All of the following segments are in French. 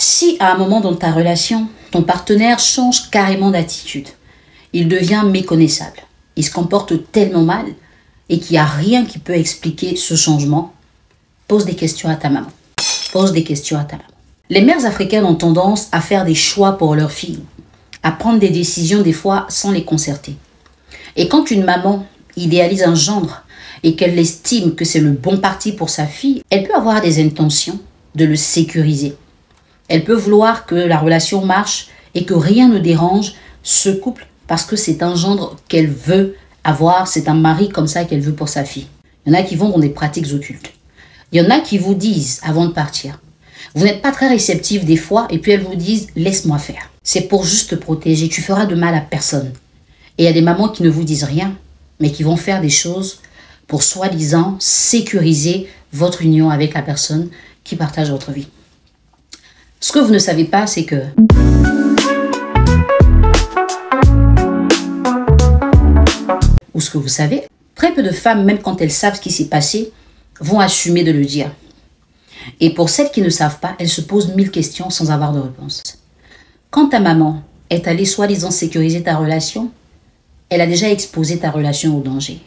Si à un moment dans ta relation, ton partenaire change carrément d'attitude, il devient méconnaissable, il se comporte tellement mal et qu'il n'y a rien qui peut expliquer ce changement, pose des questions à ta maman. Pose des questions à ta maman. Les mères africaines ont tendance à faire des choix pour leurs filles, à prendre des décisions des fois sans les concerter. Et quand une maman idéalise un gendre et qu'elle estime que c'est le bon parti pour sa fille, elle peut avoir des intentions de le sécuriser. Elle peut vouloir que la relation marche et que rien ne dérange ce couple parce que c'est un gendre qu'elle veut avoir, c'est un mari comme ça qu'elle veut pour sa fille. Il y en a qui vont dans des pratiques occultes. Il y en a qui vous disent avant de partir, vous n'êtes pas très réceptif des fois et puis elles vous disent laisse-moi faire. C'est pour juste te protéger, tu feras de mal à personne. Et il y a des mamans qui ne vous disent rien mais qui vont faire des choses pour soi-disant sécuriser votre union avec la personne qui partage votre vie. Ce que vous ne savez pas, c'est que ou ce que vous savez, très peu de femmes, même quand elles savent ce qui s'est passé, vont assumer de le dire. Et pour celles qui ne savent pas, elles se posent 1000 questions sans avoir de réponse. Quand ta maman est allée soi-disant sécuriser ta relation, elle a déjà exposé ta relation au danger.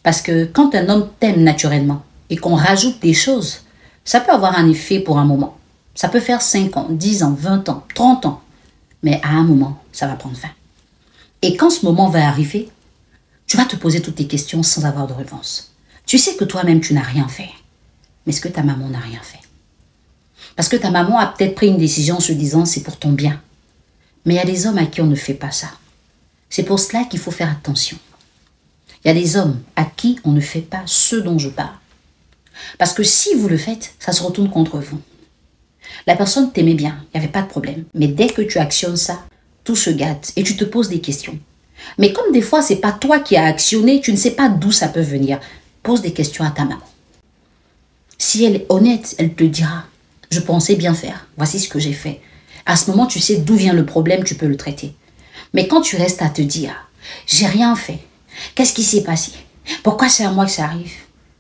Parce que quand un homme t'aime naturellement et qu'on rajoute des choses, ça peut avoir un effet pour un moment. Ça peut faire 5 ans, 10 ans, 20 ans, 30 ans. Mais à un moment, ça va prendre fin. Et quand ce moment va arriver, tu vas te poser toutes tes questions sans avoir de réponse. Tu sais que toi-même, tu n'as rien fait. Mais est-ce que ta maman n'a rien fait? Parce que ta maman a peut-être pris une décision en se disant c'est pour ton bien. Mais il y a des hommes à qui on ne fait pas ça. C'est pour cela qu'il faut faire attention. Il y a des hommes à qui on ne fait pas ce dont je parle. Parce que si vous le faites, ça se retourne contre vous. La personne t'aimait bien, il n'y avait pas de problème. Mais dès que tu actionnes ça, tout se gâte et tu te poses des questions. Mais comme des fois, ce n'est pas toi qui as actionné, tu ne sais pas d'où ça peut venir. Pose des questions à ta maman. Si elle est honnête, elle te dira « Je pensais bien faire, voici ce que j'ai fait ». À ce moment, tu sais d'où vient le problème, tu peux le traiter. Mais quand tu restes à te dire « J'ai rien fait, qu'est-ce qui s'est passé? Pourquoi c'est à moi que ça arrive ?»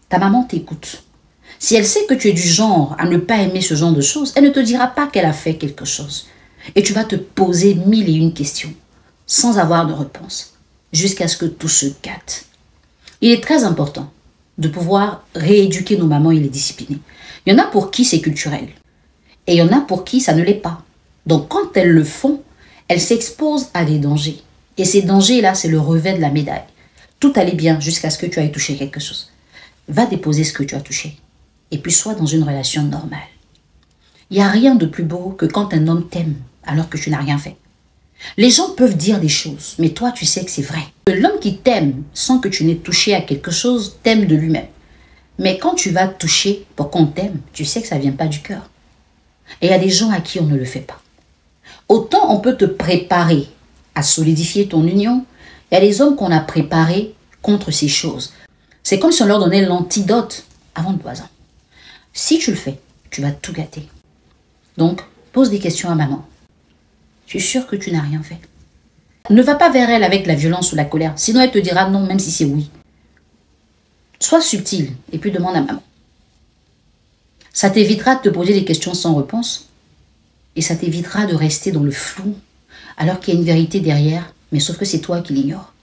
Ta maman t'écoute. Si elle sait que tu es du genre à ne pas aimer ce genre de choses, elle ne te dira pas qu'elle a fait quelque chose. Et tu vas te poser 1001 questions sans avoir de réponse, jusqu'à ce que tout se gâte. Il est très important de pouvoir rééduquer nos mamans et les discipliner. Il y en a pour qui c'est culturel, et il y en a pour qui ça ne l'est pas. Donc quand elles le font, elles s'exposent à des dangers. Et ces dangers-là, c'est le revers de la médaille. Tout allait bien jusqu'à ce que tu ailles toucher quelque chose. Va déposer ce que tu as touché, et puis sois dans une relation normale. Il n'y a rien de plus beau que quand un homme t'aime alors que tu n'as rien fait. Les gens peuvent dire des choses, mais toi, tu sais que c'est vrai. L'homme qui t'aime sans que tu n'aies touché à quelque chose t'aime de lui-même. Mais quand tu vas toucher pour qu'on t'aime, tu sais que ça ne vient pas du cœur. Et il y a des gens à qui on ne le fait pas. Autant on peut te préparer à solidifier ton union, il y a des hommes qu'on a préparés contre ces choses. C'est comme si on leur donnait l'antidote avant le poison. Si tu le fais, tu vas tout gâter. Donc, pose des questions à maman. Tu es sûr que tu n'as rien fait? Ne va pas vers elle avec la violence ou la colère. Sinon, elle te dira non, même si c'est oui. Sois subtil et puis demande à maman. Ça t'évitera de te poser des questions sans réponse. Et ça t'évitera de rester dans le flou alors qu'il y a une vérité derrière, mais sauf que c'est toi qui l'ignores.